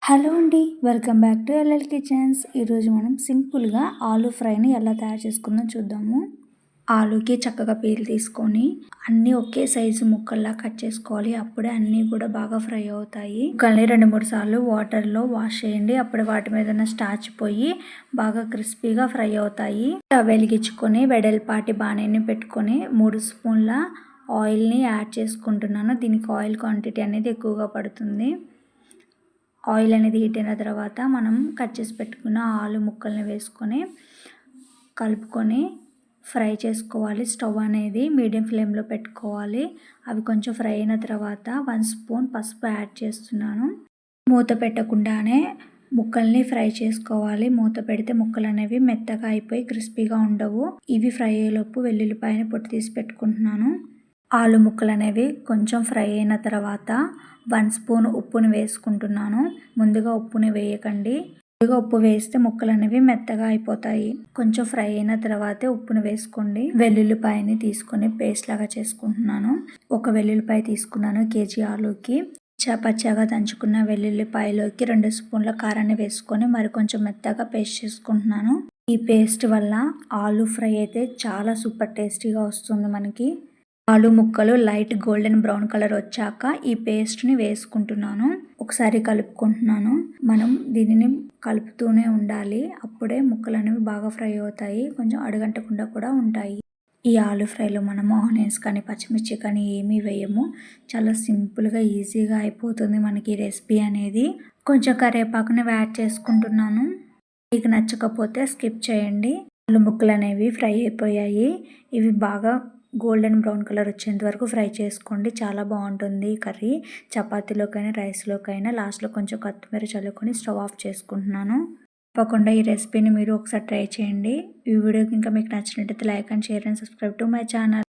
Hello అండి. Welcome back to LL kitchens. ఈరోజు మనం సింపుల్గా ఆలూ ఫ్రైని ఎలా తయారు చేసుకుందాం చూద్దాము. ఆలూకి చక్కగా పీల్ తీసుకొని అన్నీ ఒకే సైజు ముక్కల్లా కట్ చేసుకోవాలి. అప్పుడే అన్నీ కూడా బాగా ఫ్రై అవుతాయి. ముక్కల్ని 2-3 సార్లు వాటర్లో వాష్ చేయండి. అప్పుడు వాటి మీద ఉన్న స్టార్చ్ పోయి బాగా క్రిస్పీగా ఫ్రై అవుతాయి. స్టవ్ వెలిగించుకొని వెడల్పాటి బాణీని పెట్టుకొని 3 స్పూన్ల ఆయిల్ని యాడ్ చేసుకుంటున్నాను. దీనికి ఆయిల్ క్వాంటిటీ అనేది ఎక్కువగా పడుతుంది. ఆయిల్ అనేది హీట్ అయిన తర్వాత మనం కట్ చేసి పెట్టుకున్న ఆలు ముక్కల్ని వేసుకొని కలుపుకొని ఫ్రై చేసుకోవాలి. స్టవ్ అనేది మీడియం ఫ్లేమ్లో పెట్టుకోవాలి. అవి కొంచెం ఫ్రై అయిన తర్వాత 1 స్పూన్ పసుపు యాడ్ చేస్తున్నాను. మూత పెట్టకుండానే ముక్కల్ని ఫ్రై చేసుకోవాలి. మూత పెడితే ముక్కలు అనేవి మెత్తగా అయిపోయి క్రిస్పీగా ఉండవు. ఇవి ఫ్రై అయ్యేలోపు వెల్లుల్లిపాయని పొట్టు తీసి పెట్టుకుంటున్నాను. ఆలు ముక్కలు అనేవి కొంచెం ఫ్రై అయిన తర్వాత 1 స్పూన్ ఉప్పుని వేసుకుంటున్నాను. ముందుగా ఉప్పుని వేయకండి. ముందుగా ఉప్పు వేస్తే ముక్కలు అనేవి మెత్తగా అయిపోతాయి. కొంచెం ఫ్రై అయిన తర్వాతే ఉప్పుని వేసుకోండి. వెల్లుల్లిపాయని తీసుకొని పేస్ట్ లాగా చేసుకుంటున్నాను. ఒక వెల్లుల్లిపాయ తీసుకున్నాను కేజీ ఆలూకి. పచ్చగా దంచుకున్న వెల్లుల్లిపాయలోకి 2 స్పూన్ల కారాన్ని వేసుకొని మరి కొంచెం మెత్తగా పేస్ట్ చేసుకుంటున్నాను. ఈ పేస్ట్ వల్ల ఆలూ ఫ్రై అయితే చాలా సూపర్ టేస్టీగా వస్తుంది మనకి. ఆలు ముక్కలు లైట్ గోల్డెన్ బ్రౌన్ కలర్ వచ్చాక ఈ పేస్ట్ని వేసుకుంటున్నాను. ఒకసారి కలుపుకుంటున్నాను. మనం దీనిని కలుపుతూనే ఉండాలి. అప్పుడే ముక్కలు అనేవి బాగా ఫ్రై అవుతాయి. కొంచెం అడుగంటకుండా కూడా ఉంటాయి. ఈ ఆలు ఫ్రైలో మనము ఆనియన్స్ కానీ పచ్చిమిర్చి కానీ ఏమీ వేయము. చాలా సింపుల్గా ఈజీగా అయిపోతుంది మనకి రెసిపీ అనేది. కొంచెం కరివేపాకుని యాడ్ చేసుకుంటున్నాను. మీకు నచ్చకపోతే స్కిప్ చేయండి. ఆలు ముక్కలు అనేవి ఫ్రై అయిపోయాయి. ఇవి బాగా గోల్డెన్ బ్రౌన్ కలర్ వచ్చేంత వరకు ఫ్రై చేసుకోండి. చాలా బాగుంటుంది కర్రీ. చపాతీలోకైనా రైస్లోకైనా. లాస్ట్లో కొంచెం కొత్తిమీర చల్లుకొని స్టవ్ ఆఫ్ చేసుకుంటున్నాను. తప్పకుండా ఈ రెసిపీని మీరు ఒకసారి ట్రై చేయండి. ఈ వీడియోకి ఇంకా మీకు నచ్చినట్టయితే like and share and subscribe to my channel.